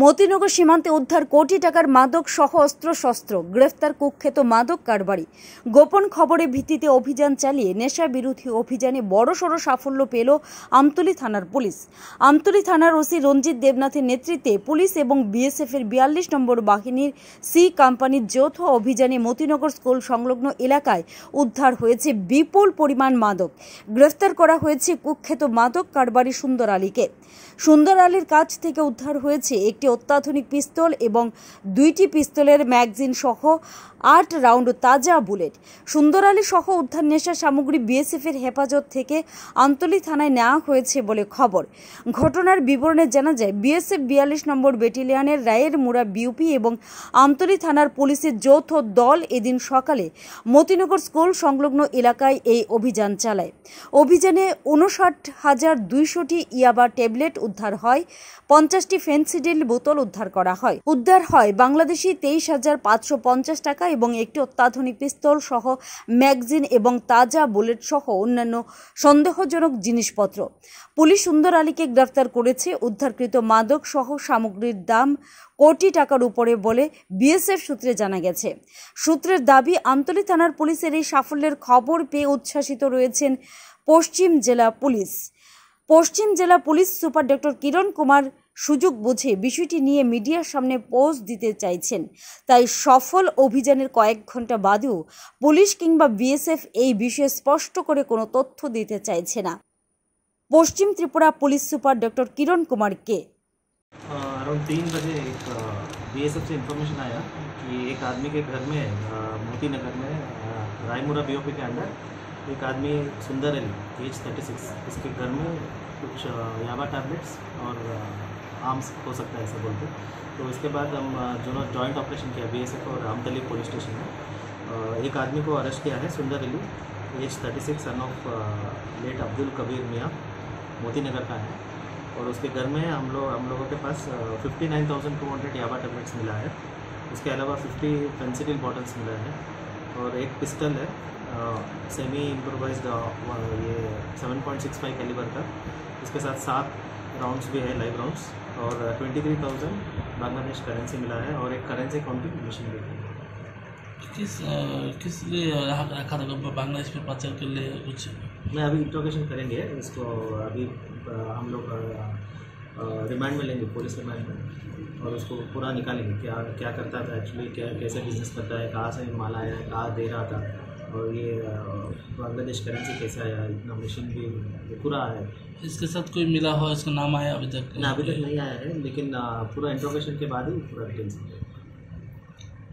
মতিনগর সীমান্তে উদ্ধার কোটি টাকার মাদক সহ অস্ত্রশস্ত্র, গ্রেফতার কুখ্যাত মাদক কারবারি। গোপন খবরের ভিত্তিতে অভিযান চালিয়ে নেশা বিরোধী অভিযানে বড়সড় সাফল্য পেল আমতলী থানার পুলিশ। আমতলী থানার ওসি রঞ্জিত দেবনাথের নেতৃত্বে পুলিশ এবং বিএসএফের 42 নম্বর বাহিনীর সি কোম্পানির যৌথ অভিযানে মতিনগর স্কুল সংলগ্ন এলাকায় উদ্ধার হয়েছে বিপুল পরিমাণ মাদক। গ্রেফতার করা হয়েছে কুখ্যাত মাদক কারবারি সুন্দর আলীকে। সুন্দর আলীর কাছ থেকে উদ্ধার হয়েছে একটি অত্যাধুনিক পিস্তল এবং 2টি পিস্তলের ম্যাগাজিন সহ 8 রাউন্ড তাজা বুলেট। সুন্দর আলী সহ উদ্ধার নেশা সামগ্রী বিএসএফের হেফাজত থেকে আমতলী থানায় নেওয়া হয়েছে বলে খবর। ঘটনার বিবরণে জানা যায়, বিএসএফ 42 নম্বর ব্যাটালিয়নের রায়ের মুড়া বিউপি এবং আমতলী থানার পুলিশের যৌথ দল এদিন সকালে মতিনগর স্কুল সংলগ্ন এলাকায় এই অভিযান চালায়। অভিযানে 59,200টি ইয়াবা ট্যাবলেট উদ্ধার হয়, 50টি ফেন্সিডিল বোতল উদ্ধার করা হয়। উদ্ধার হয় বাংলাদেশি 23,550 টাকা এবং একটি অত্যাধুনিক পিস্তল সহ ম্যাগাজিন এবং তাজা বুলেট সহ অন্যান্য সন্দেহজনক জিনিসপত্র। পুলিশ সুন্দর আলীকে গ্রেফতার করেছে। উদ্ধারকৃত মাদক সহ সামগ্রীর দাম কোটি টাকার উপরে বলে বিএসএফ সূত্রে জানা গেছে। সূত্রের দাবি, আমতলী থানার পুলিশের এই সাফল্যের খবর পেয়ে উচ্ছ্বাসিত রয়েছেন পশ্চিম জেলা পুলিশ সুপার ডক্টর কিরণ কুমার। সুযোগ বুঝে বিষয়টি নিয়ে মিডিয়ার সামনে পোস্ট দিতে চাইছেন। তাই সফল অভিযানের কয়েক ঘন্টা বাদেও পুলিশ কিংবা বিএসএফ এই বিষয়ে স্পষ্ট করে কোনো তথ্য দিতে চাইছে না। पश्चिम Tripura police super doctor Kiran Kumar के अराउंड 3 बजे एक बीएसएफ से इन्फॉर्मेशन आया कि एक आदमी के घर में मोती नगर में रायमुरा बीओपी के अंदर एक आदमी सुंदर अली एज 36, इसके घर में कुछ याबा टैबलेट्स और आर्म्स हो सकता है ऐसा बोलते। तो इसके बाद हम जो जॉइंट ऑपरेशन किया बीएसएफ और आमतली पुलिस स्टेशन में। एक आदमी को अरेस्ट किया है, Sundar Ali age 36, son of late Abdul Kabir Miyan, Moti नगर का है। और उसके घर में हम लोगों के पास 59,200 याबा टैबलेट्स मिला है। उसके अलावा 50 फेंसिडिल बॉटल्स मिला है और एक पिस्टल है सेमी इम्प्रोवाइज्ड, ये 7.65 कैलिबर का। इसके साथ 7 राउंड्स भी है, लाइव राउंड्स, और 23,000 बांग्लादेश करेंसी मिला है और एक करेंसी काउंटिंग मशीन भी है। किस लिए रखा था बांग्लादेश में प्रचार के लिए? कुछ मैं अभी इंट्रोगेशन करेंगे इसको। अभी हम लोग रिमांड में लेंगे, पुलिस रिमांड में, और उसको पूरा निकालेंगे क्या क्या करता था एक्चुअली, क्या कैसे बिजनेस करता है, कहाँ से माल आया है, कहाँ दे रहा था, और ये बांग्लादेश करेंसी कैसे आया, इतना मशीन भी पूरा है। इसके साथ कोई मिला हो, इसका नाम आया अभी तक? ना, अभी तक नहीं आया है, लेकिन पूरा इंट्रोगेशन के बाद ही पूरा डिटेल्स।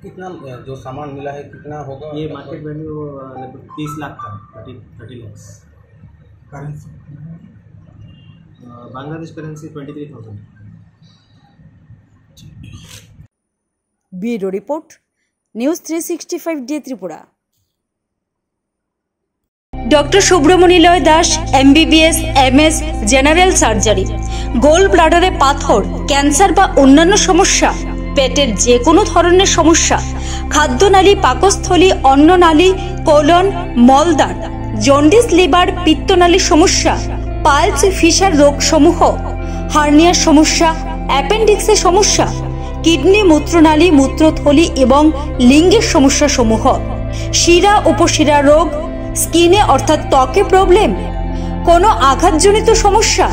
कितना जो सामान मिला है कितना होगा? ये मार्केट वैल्यू लगभग 30 लाख का, 30 lakh. Currency Bangladesh currency 23,000। Bureau report, news 365 day Tripura. Doctor सुब्रमणिलय Das MBBS MS general surgery. Gall ব্লাডারে পাথর, ক্যান্সার বা অন্যান্য সমস্যা, পেটের যে কোনো ধরনের সমস্যা, খাদ্যনালী, পাকস্থলী, অন্ননালী, কোলন, মলদ্বার, জন্ডিস, লিভার, পিত্তনালীর সমস্যা, পাইলস, ফিশার রোগ সমূহ, হার্নিয়ার সমস্যা, অ্যাপেন্ডিক্সের সমস্যা, কিডনি, মূত্রনালী, মূত্রথলি এবং লিঙ্গের সমস্যা সমূহ, শিরা উপশিরা রোগ, স্কিনে অর্থাৎ ত্বকে প্রবলেম, কোনো আঘাতজনিত সমস্যা,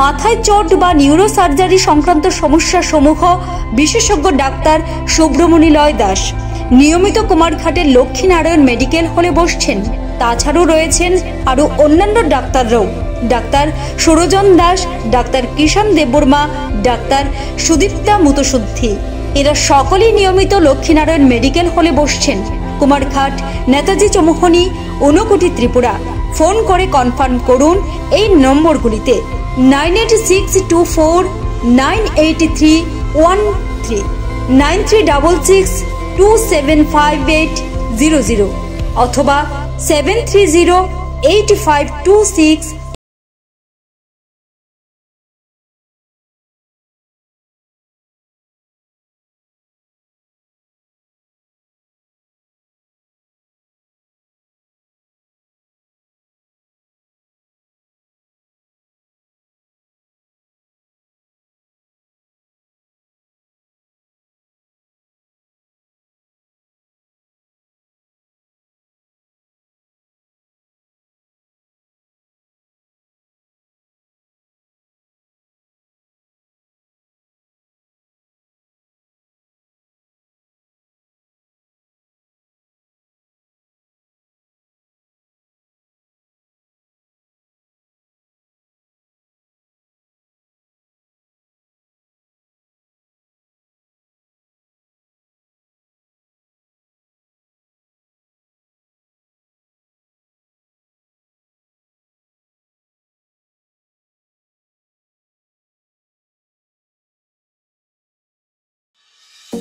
মাথায় চোট বা নিউরোসার্জারি সংক্রান্ত সমস্যা সমূহ বিশেষজ্ঞ ডাক্তার সুব্রমণিলয় দাস নিয়মিত কুমারঘাটের লক্ষ্মীনারায়ণ মেডিকেল হলে বসছেন। তাছাড়াও রয়েছেন আরও অন্যান্য ডাক্তাররাও, ডাক্তার সুরজন দাস, ডাক্তার কিষাণ দেববর্মা, ডাক্তার সুদীপ্তা মুতশুদ্ধি। এরা সকলেই নিয়মিত লক্ষ্মীনারায়ণ মেডিকেল হলে বসছেন, কুমারঘাট, নেতাজি চৌমুহনী, ঊনকোটি, ত্রিপুরা। ফোন করে কনফার্ম করুন এই নম্বরগুলিতে 9862498313, 9366275800 অথবা 7308526 বনে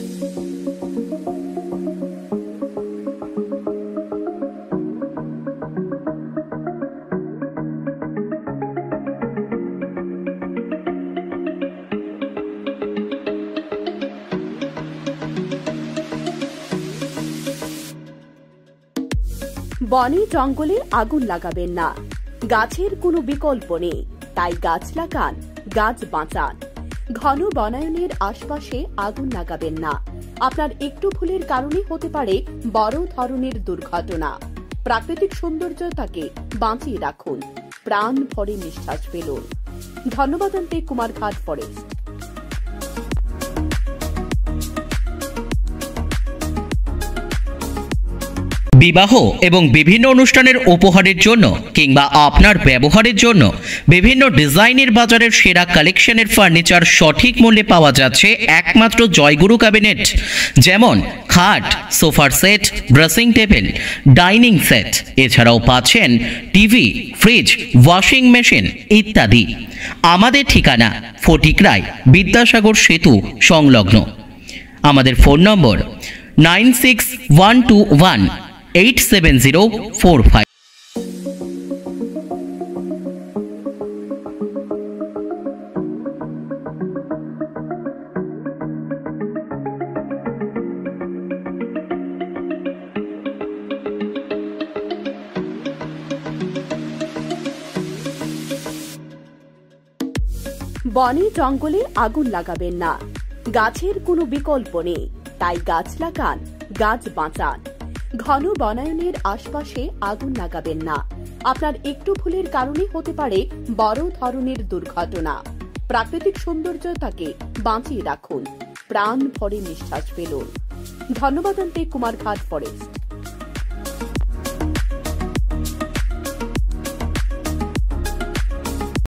জঙ্গলে আগুন লাগাবেন না, গাছের কোনো বিকল্প নেই, তাই গাছ লাগান, গাছ বাঁচান। ঘন বনায়নের আশপাশে আগুন লাগাবেন না, আপনার একটু ভুলের কারণে হতে পারে বড় ধরনের দুর্ঘটনা। প্রাকৃতিক সৌন্দর্যতাকে বাঁচিয়ে রাখুন, প্রাণ ভরে নিঃশ্বাস ফেলুন। ধন্যবাদ আনতে কুমারঘাট ফরেস্ট। বিবাহ এবং বিভিন্ন অনুষ্ঠানের উপহারের জন্য কিংবা আপনার ব্যবহারের জন্য বিভিন্ন ডিজাইনের বাজারের সেরা কালেকশনের ফার্নিচার সঠিক মূল্যে পাওয়া যাচ্ছে একমাত্র জয়গুরু ক্যাবিনেট। যেমন খাট, সোফার set, dressing table, dining set, এছাড়াও পাচ্ছেন টিভি, ফ্রিজ, ওয়াশিং মেশিন ইত্যাদি। আমাদের ঠিকানা ফটিকরায় বিদ্যাসাগর সেতু সংলগ্ন। আমাদের ফোন নম্বর 9612187045। বনে জঙ্গলে আগুন লাগাবেন না, গাছের কোনো বিকল্প নেই, তাই গাছ লাগান, গাছ বাঁচান। ঘন বনায়নের আশপাশে আগুন লাগাবেন না, আপনার একটু ভুলের কারণে হতে পারে বড় ধরনের দুর্ঘটনা। প্রাকৃতিক সৌন্দর্যতাকে বাঁচিয়ে রাখুন, প্রাণ ভরে নিঃশ্বাস ফেলুন। ধন্যবাদ আনতে কুমারঘাট ফরেস্ট।